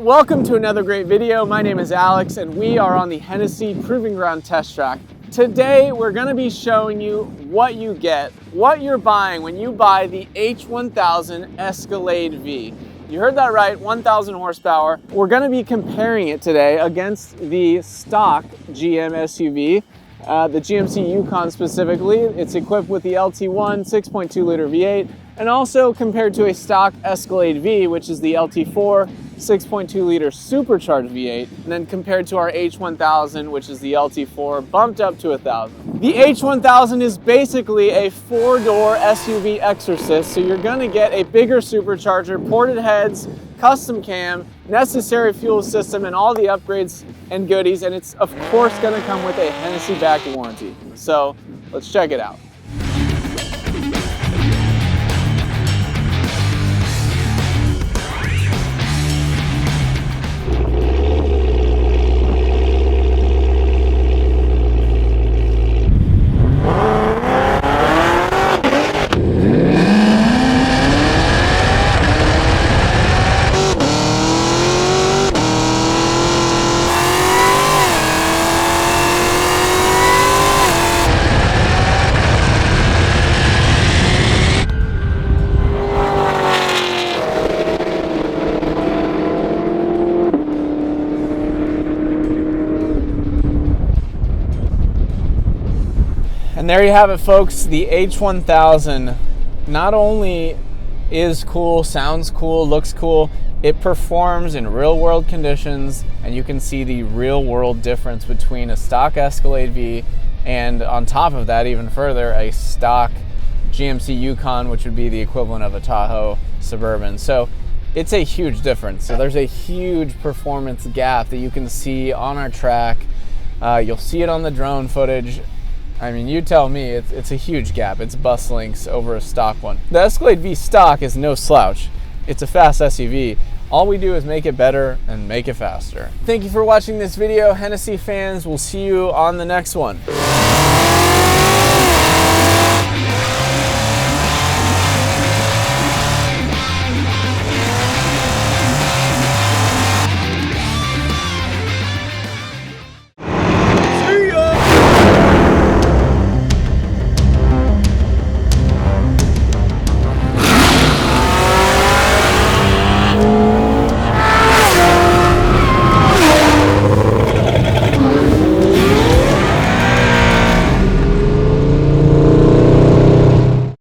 welcome to another great video. My name is Alex and we are on the Hennessey Proving Ground test track. Today we're going to be showing you what you get, what you're buying when you buy the H1000 Escalade V. You heard that right, 1,000 horsepower. We're going to be comparing it today against the stock GM SUV, the GMC Yukon specifically. It's equipped with the LT1 6.2 liter V8 and also compared to a stock Escalade V, which is the LT4 6.2 liter supercharged V8, and then compared to our H1000, which is the LT4 bumped up to 1,000. The H1000 is basically a four-door SUV exorcist, so you're gonna get a bigger supercharger, ported heads, custom cam, necessary fuel system, and all the upgrades and goodies, and it's of course gonna come with a Hennessey-backed warranty. So let's check it out. And there you have it, folks. The H1000 not only is cool, sounds cool, looks cool, it performs in real world conditions, and you can see the real world difference between a stock Escalade V and on top of that even further a stock GMC Yukon, which would be the equivalent of a Tahoe Suburban. So it's a huge difference. So there's a huge performance gap that you can see on our track. You'll see it on the drone footage. I mean, you tell me, it's a huge gap. It's bus links over a stock one. The Escalade V stock is no slouch. It's a fast SUV. All we do is make it better and make it faster. Thank you for watching this video, Hennessey fans. We'll see you on the next one.